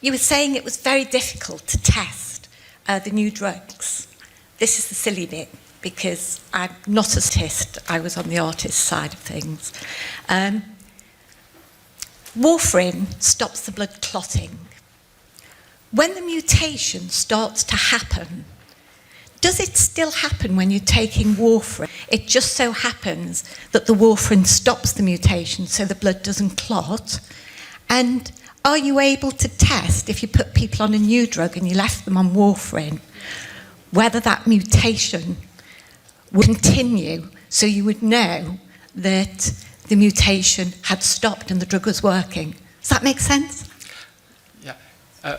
you were saying it was very difficult to test the new drugs. This is the silly bit, because I'm not a statist, I was on the artist side of things. Warfarin stops the blood clotting. When the mutation starts to happen, does it still happen when you're taking warfarin? It just so happens that the warfarin stops the mutation so the blood doesn't clot. And are you able to test, if you put people on a new drug and you left them on warfarin, whether that mutation would continue, so you would know that the mutation had stopped and the drug was working? Does that make sense?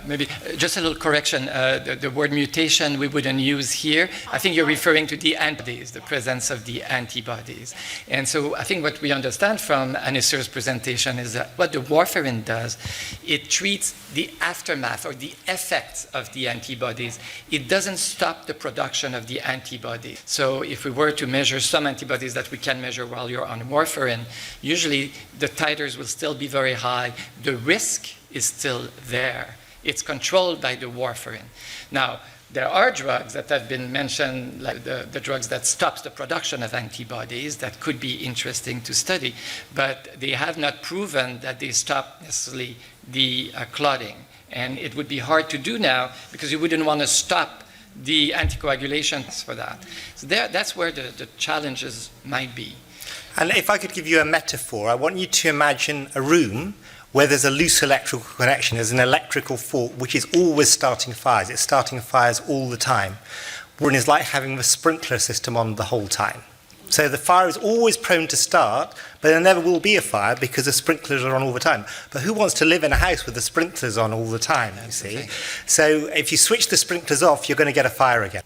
Maybe just a little correction. The word mutation we wouldn't use here. I think you're referring to the antibodies, the presence of the antibodies. And so I think what we understand from Anisir's presentation is that what the warfarin does, it treats the aftermath or the effects of the antibodies. It doesn't stop the production of the antibody. So if we were to measure some antibodies that we can measure while you're on warfarin, usually the titers will still be very high. The risk is still there. It's controlled by the warfarin. Now, there are drugs that have been mentioned, like the drugs that stops the production of antibodies that could be interesting to study, but they have not proven that they stop necessarily the clotting. And it would be hard to do now because you wouldn't want to stop the anticoagulation for that. So that's where the challenges might be. And if I could give you a metaphor, I want you to imagine a room where there's a loose electrical connection, there's an electrical fault which is always starting fires. It's starting fires all the time. Warfarin is like having the sprinkler system on the whole time. So the fire is always prone to start, but there never will be a fire because the sprinklers are on all the time. But who wants to live in a house with the sprinklers on all the time, you see? So if you switch the sprinklers off, you're going to get a fire again.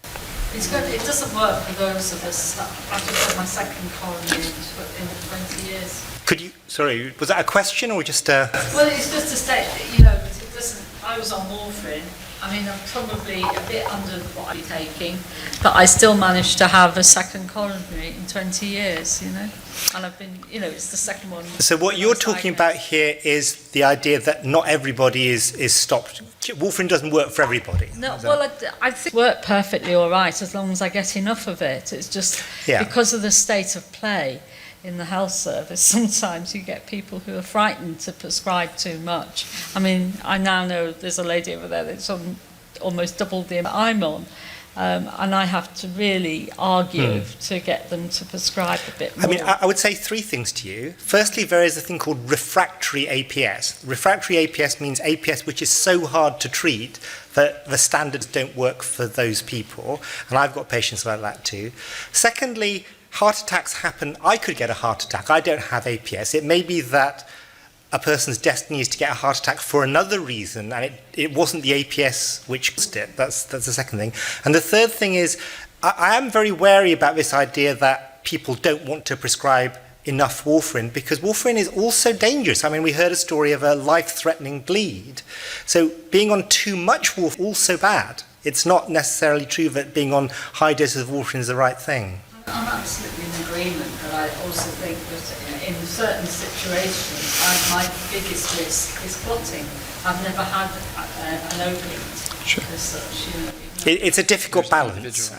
It's good. It doesn't work for those of us that I've just had my second coronary in 20 years. Could you, sorry, was that a question or just a... Well, it's just to state that, you know, it doesn't, I was on warfarin. I mean, I'm probably a bit under what I'm taking, but I still managed to have a second coronary in 20 years, you know. And I've been, you know, it's the second one. So what you're talking about here is the idea that not everybody is stopped. Warfarin doesn't work for everybody. No, well, I think it worked perfectly all right as long as I get enough of it. It's just because of the state of play in the health service, sometimes you get people who are frightened to prescribe too much. I mean, I now know there's a lady over there that's on almost double the amount I'm on, and I have to really argue to get them to prescribe a bit more. I mean, I would say three things to you. Firstly, there is a thing called refractory APS. Refractory APS means APS which is so hard to treat that the standards don't work for those people, and I've got patients like that too. Secondly, heart attacks happen. I could get a heart attack. I don't have APS. It may be that a person's destiny is to get a heart attack for another reason, and it wasn't the APS which caused it. That's the second thing. And the third thing is, I am very wary about this idea that people don't want to prescribe enough warfarin, because warfarin is also dangerous. I mean, we heard a story of a life-threatening bleed. So being on too much warfarin is also bad. It's not necessarily true that being on high doses of warfarin is the right thing. I'm absolutely in agreement, but I also think that in certain situations, my biggest risk is clotting. I've never had an overeat as such. You know, It's a difficult balance.